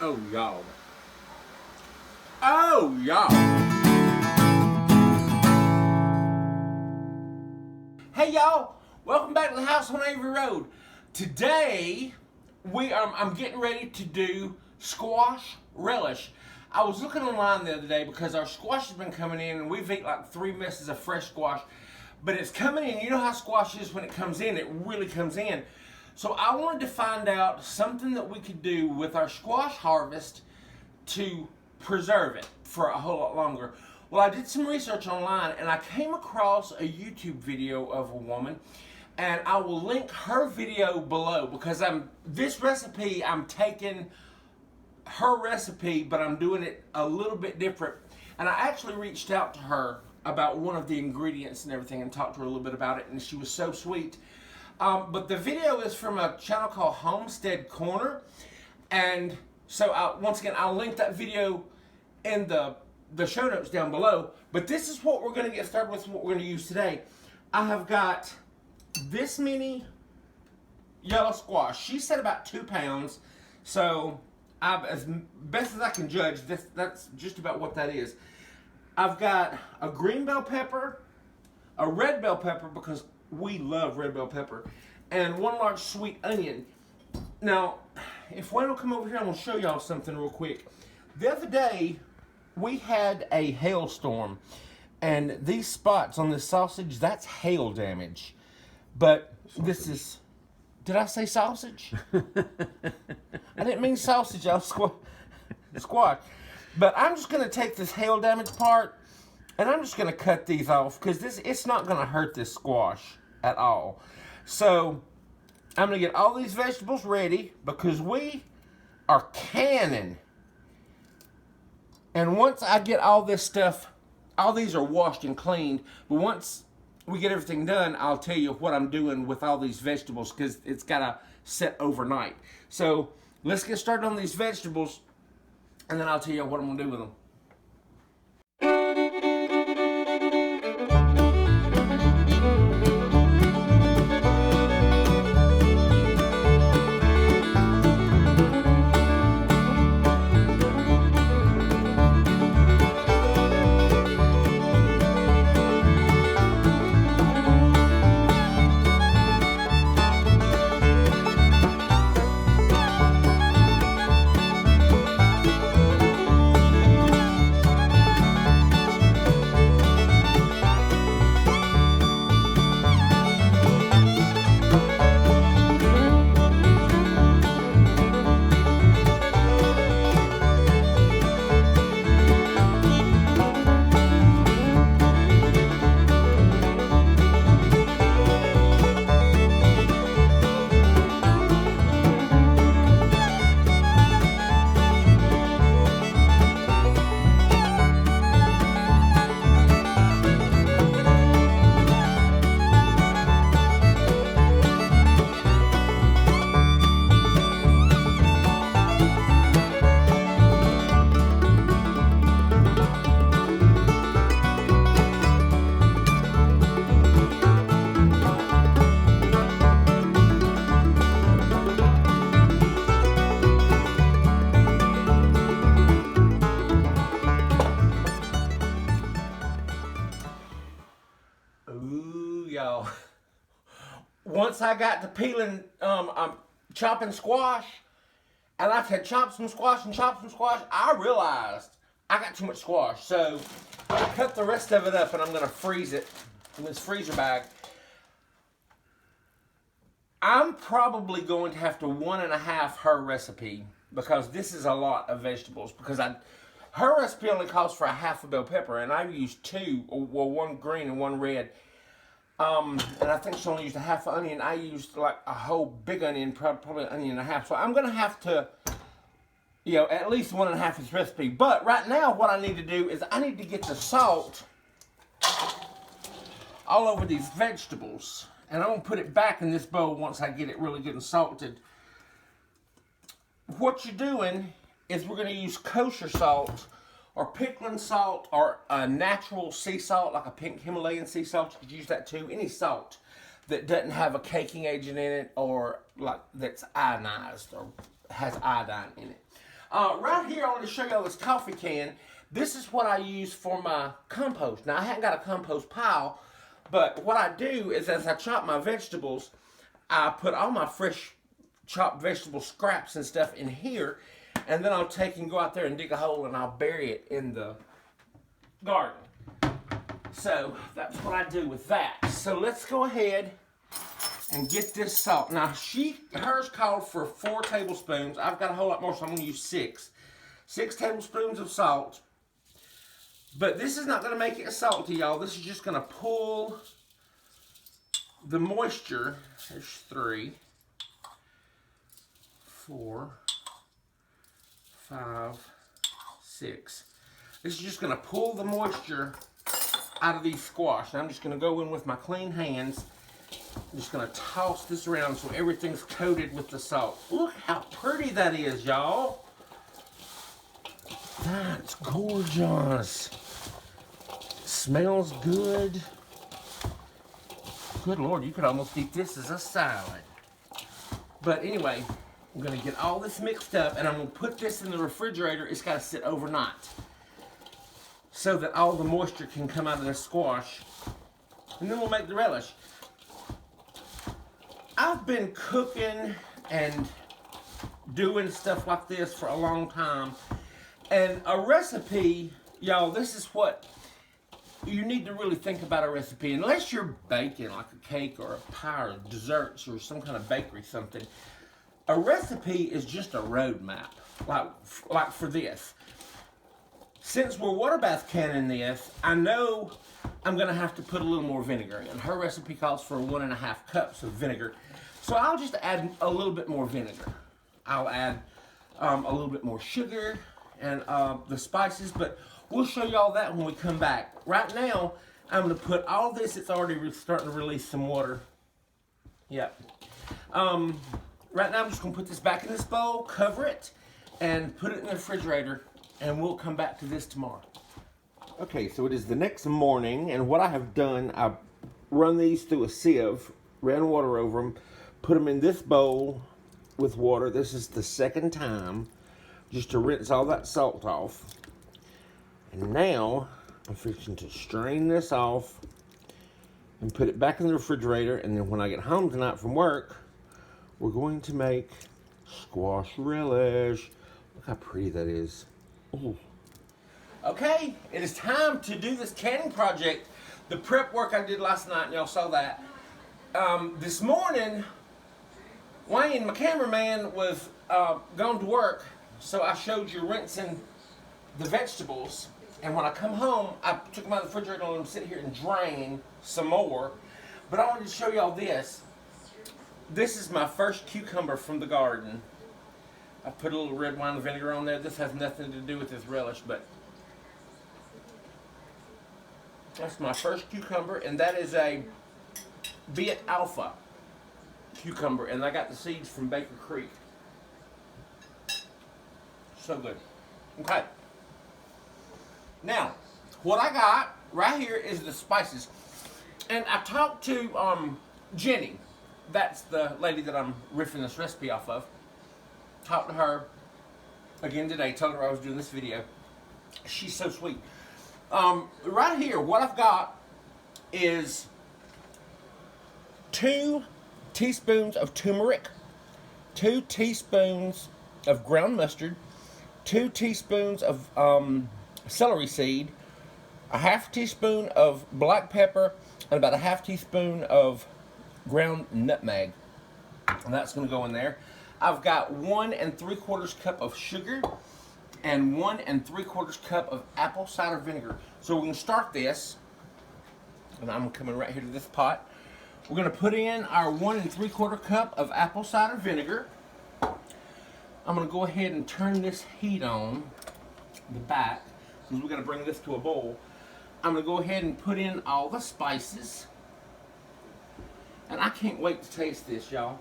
Oh, y'all. Oh, y'all. Hey, y'all. Welcome back to the house on Avery Road. Today, I'm getting ready to do squash relish. I was looking online the other day because our squash has been coming in and we've eaten like 3 messes of fresh squash. But it's coming in. You know how squash is when it comes in. It really comes in. So I wanted to find out something that we could do with our squash harvest to preserve it for a whole lot longer. Well, I did some research online and I came across a YouTube video of a woman, and I will link her video below because I'm taking her recipe, but I'm doing it a little bit different. And I actually reached out to her about one of the ingredients and everything and talked to her a little bit about it, and she was so sweet. But the video is from a channel called Homestead Corner, and so once again, I'll link that video in the show notes down below. But this is what we're going to get started with, what we're going to use today. I have got this many yellow squash. She said about 2 pounds, so as best as I can judge, that's just about what that is. I've got a green bell pepper, a red bell pepper because we love red bell pepper, and 1 large sweet onion. Now, if Wayne will come over here, I'm going to show y'all something real quick. The other day, we had a hailstorm, and these spots on this sausage, that's hail damage. But this is, did I say sausage? I didn't mean sausage, I was squash. But I'm just going to take this hail damage part, and I'm just going to cut these off because it's not going to hurt this squash at all. So I'm going to get all these vegetables ready because we are canning. And once I get all this stuff, all these are washed and cleaned, but once we get everything done, I'll tell you what I'm doing with all these vegetables because it's got to set overnight. So let's get started on these vegetables, and then I'll tell you what I'm going to do with them. Y'all. Once I got to peeling, I'm chopping squash, and I had chopped some squash, I realized I got too much squash. So I cut the rest of it up, and I'm going to freeze it in this freezer bag. I'm probably going to have to 1.5 her recipe because this is a lot of vegetables. Because her recipe only calls for 1/2 bell pepper, and I used 2, well, 1 green and 1 red. And I think she only used 1/2 onion. I used like a whole big onion, probably an onion and a half. So I'm going to have to, at least 1.5 this recipe. But right now what I need to do is I need to get the salt all over these vegetables. And I'm going to put it back in this bowl once I get it really good and salted. What you're doing is we're going to use kosher salt or pickling salt, or a natural sea salt, like a pink Himalayan sea salt. You could use that too. Any salt that doesn't have a caking agent in it, or like that's ionized or has iodine in it. Right here, I want to show y'all this coffee can. This is what I use for my compost. Now, I haven't got a compost pile, but what I do is as I chop my vegetables, I put all my fresh chopped vegetable scraps and stuff in here, and then I'll take and go out there and dig a hole and I'll bury it in the garden. So that's what I do with that. So let's go ahead and get this salt. Now hers called for 4 tablespoons. I've got a whole lot more, so I'm gonna use 6. 6 tablespoons of salt. But this is not gonna make it salty, y'all. This is just gonna pull the moisture. There's 3, 4, 5, 6. This is just gonna pull the moisture out of these squash. And I'm just gonna go in with my clean hands. I'm just gonna toss this around so everything's coated with the salt. Look how pretty that is, y'all. That's gorgeous. Smells good. Good Lord, you could almost eat this as a salad. But anyway, I'm gonna get all this mixed up and I'm gonna put this in the refrigerator. It's gotta sit overnight so that all the moisture can come out of the squash. And then we'll make the relish. I've been cooking and doing stuff like this for a long time. And a recipe, y'all, this is what you need to really think about a recipe. Unless you're baking like a cake or a pie or desserts or some kind of bakery something. A recipe is just a roadmap, like for this. Since we're water bath canning this, I know I'm gonna have to put a little more vinegar in. Her recipe calls for 1.5 cups of vinegar. So I'll just add a little bit more vinegar. I'll add a little bit more sugar and the spices, but we'll show y'all that when we come back. Right now, I'm gonna put all this, it's already starting to release some water. Yep. Right now I'm just gonna put this back in this bowl, cover it, and put it in the refrigerator, and we'll come back to this tomorrow. Okay, so it is the next morning, and what I have done, I've run these through a sieve, ran water over them, put them in this bowl with water. This is the second time, just to rinse all that salt off. And now, I'm fixing to strain this off and put it back in the refrigerator, and then when I get home tonight from work, we're going to make squash relish. Look how pretty that is. Ooh. Okay, it is time to do this canning project. The prep work I did last night, and y'all saw that. This morning, Wayne, my cameraman, was gone to work, so I showed you rinsing the vegetables. And when I come home, I took them out of the refrigerator and let them sit here and drain some more. But I wanted to show y'all this. This is my first cucumber from the garden. I put a little red wine and vinegar on there. This has nothing to do with this relish, but that's my first cucumber, and that is a Viet Alpha cucumber, and I got the seeds from Baker Creek. So good. Okay. Now, what I got right here is the spices, and I talked to Jenni. That's the lady that I'm riffing this recipe off of. Talked to her again today, told her I was doing this video. She's so sweet. Right here, what I've got is 2 teaspoons of turmeric, 2 teaspoons of ground mustard, 2 teaspoons of celery seed, a half teaspoon of black pepper, and about a half teaspoon of ground nutmeg. And that's going to go in there. I've got 1 3/4 cup of sugar and 1 3/4 cup of apple cider vinegar. So we're going to start this, and I'm coming right here to this pot. We're going to put in our 1 3/4 cup of apple cider vinegar. I'm going to go ahead and turn this heat on the back, because we're going to bring this to a boil. I'm going to go ahead and put in all the spices. And I can't wait to taste this, y'all.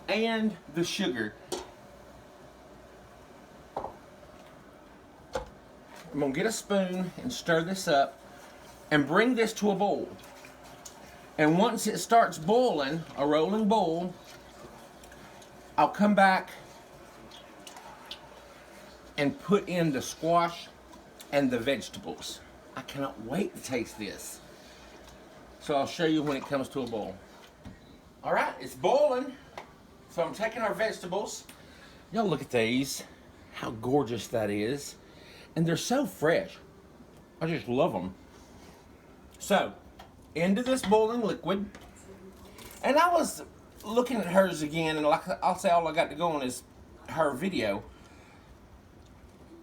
And the sugar. I'm going to get a spoon and stir this up and bring this to a boil. And once it starts boiling, a rolling boil, I'll come back and put in the squash and the vegetables. I cannot wait to taste this. So I'll show you when it comes to a boil. All right, it's boiling. So I'm taking our vegetables. Y'all look at these. How gorgeous that is. And they're so fresh. I just love them. So, into this boiling liquid. And I was looking at hers again, and like I'll say, all I got to go on is her video.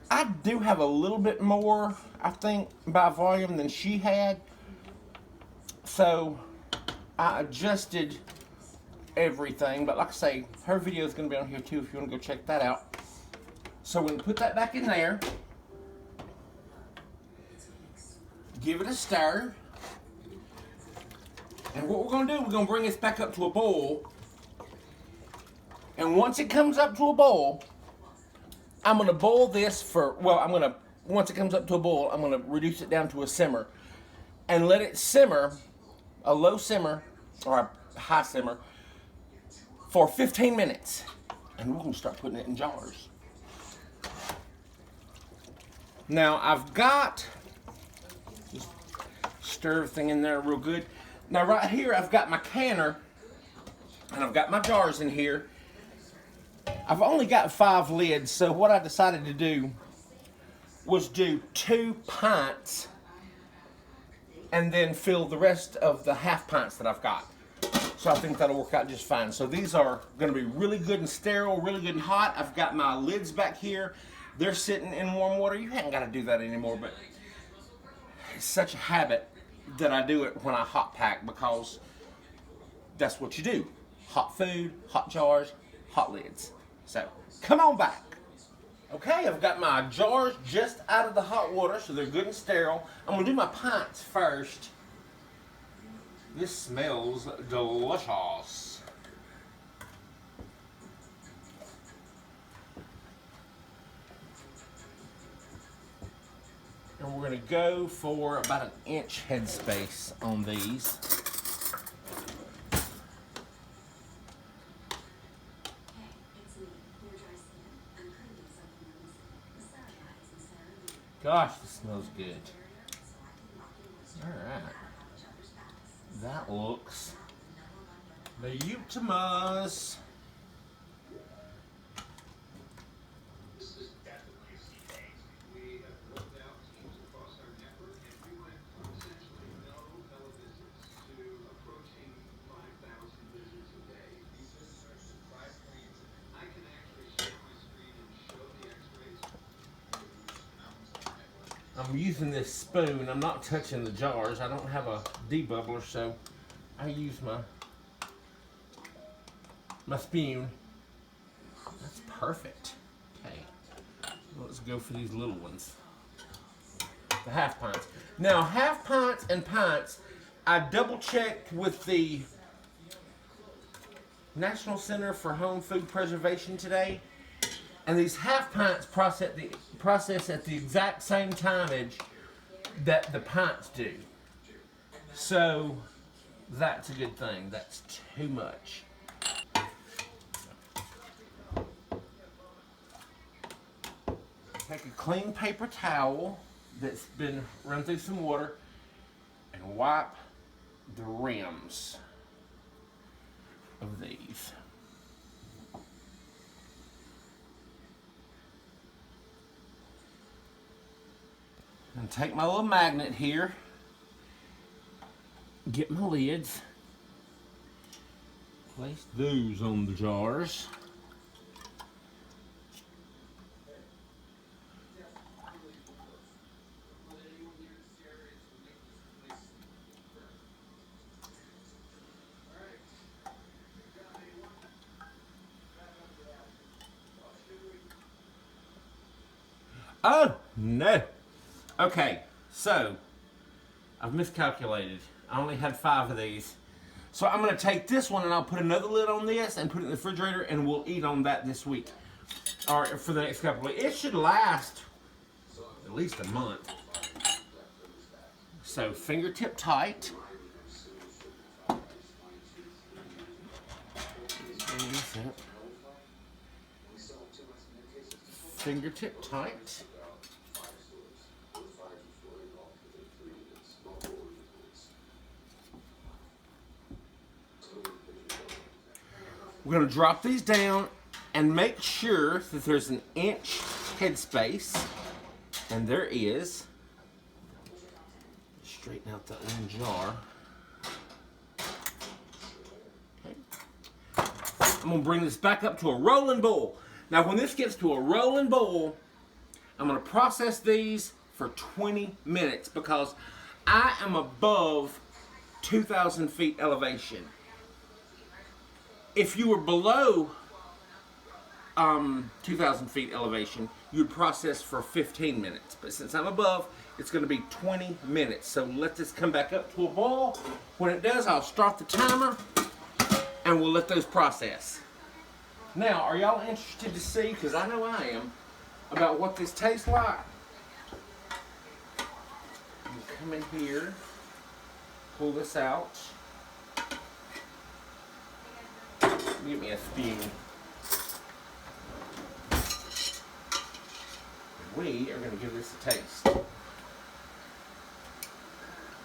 I do have a little bit more, I think, by volume than she had. So, I adjusted everything. But like I say, her video is going to be on here too if you want to go check that out. So, we're going to put that back in there. Give it a stir. And what we're going to do, we're going to bring this back up to a boil. And once it comes up to a boil, I'm going to boil this for, well, once it comes up to a boil, I'm going to reduce it down to a simmer. And let it simmer, a low simmer, or a high simmer, for 15 minutes. And we're going to start putting it in jars. Now, I've got, just stir everything in there real good. Now, right here, I've got my canner, and I've got my jars in here. I've only got 5 lids, so what I decided to do was do 2 pints and then fill the rest of the half pints that I've got. So I think that'll work out just fine. So these are going to be really good and sterile, really good and hot. I've got my lids back here. They're sitting in warm water. You haven't got to do that anymore, but it's such a habit that I do it when I hot pack, because that's what you do. Hot food, hot jars, hot lids. So, come on back. Okay, I've got my jars just out of the hot water, so they're good and sterile. I'm going to do my pints first. This smells delicious. And we're going to go for about an inch headspace on these. Gosh, this smells good. Alright. That looks beautiful. I'm using this spoon. I'm not touching the jars. I don't have a debubbler, so I use my spoon. That's perfect. Okay, let's go for these little ones. The half pints. Now, half pints and pints, I double checked with the National Center for Home Food Preservation today. And these half pints process at the exact same timage that the pints do. So that's a good thing. That's too much. Take a clean paper towel that's been run through some water and wipe the rims of these. And take my little magnet here, get my lids, place those on the jars. Oh, no. Okay, so I've miscalculated. I only had 5 of these. So I'm going to take this one and I'll put another lid on this and put it in the refrigerator, and we'll eat on that this week. Or for the next couple of weeks. It should last at least a month. So fingertip tight. fingertip tight. We're going to drop these down and make sure that there's an inch headspace, and there is. Straighten out that one jar. Okay. I'm going to bring this back up to a rolling boil. Now when this gets to a rolling boil, I'm going to process these for 20 minutes because I am above 2,000 feet elevation. If you were below 2,000 feet elevation, you'd process for 15 minutes. But since I'm above, it's going to be 20 minutes. So let this come back up to a boil. When it does, I'll start the timer and we'll let those process. Now, are y'all interested to see, because I know I am, about what this tastes like? You come in here, pull this out. Give me a spoon. We are going to give this a taste.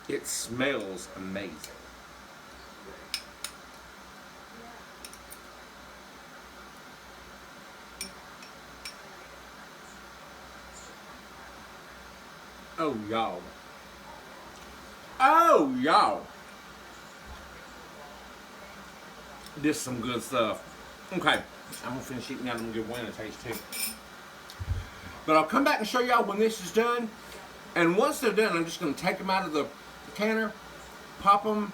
It smells amazing. Oh, y'all. Oh, y'all. This is some good stuff. Okay, I'm gonna finish eating that and give Wayne a taste too. But I'll come back and show y'all when this is done. And once they're done, I'm just gonna take them out of the canner, pop them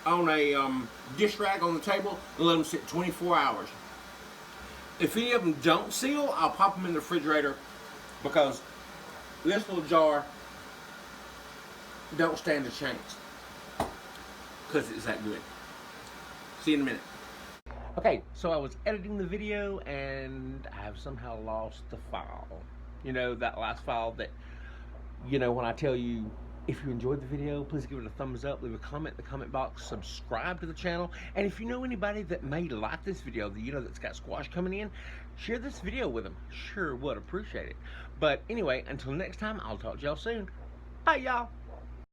on a dish rag on the table, and let them sit 24 hours. If any of them don't seal, I'll pop them in the refrigerator because this little jar don't stand a chance because it's that good. See you in a minute. Okay, so I was editing the video and I have somehow lost the file. You know, that last file that, you know, when I tell you, if you enjoyed the video, please give it a thumbs up, leave a comment in the comment box, subscribe to the channel, and if you know anybody that may like this video, that you know that's got squash coming in, share this video with them. Sure would appreciate it. But anyway, until next time, I'll talk to y'all soon. Bye, y'all.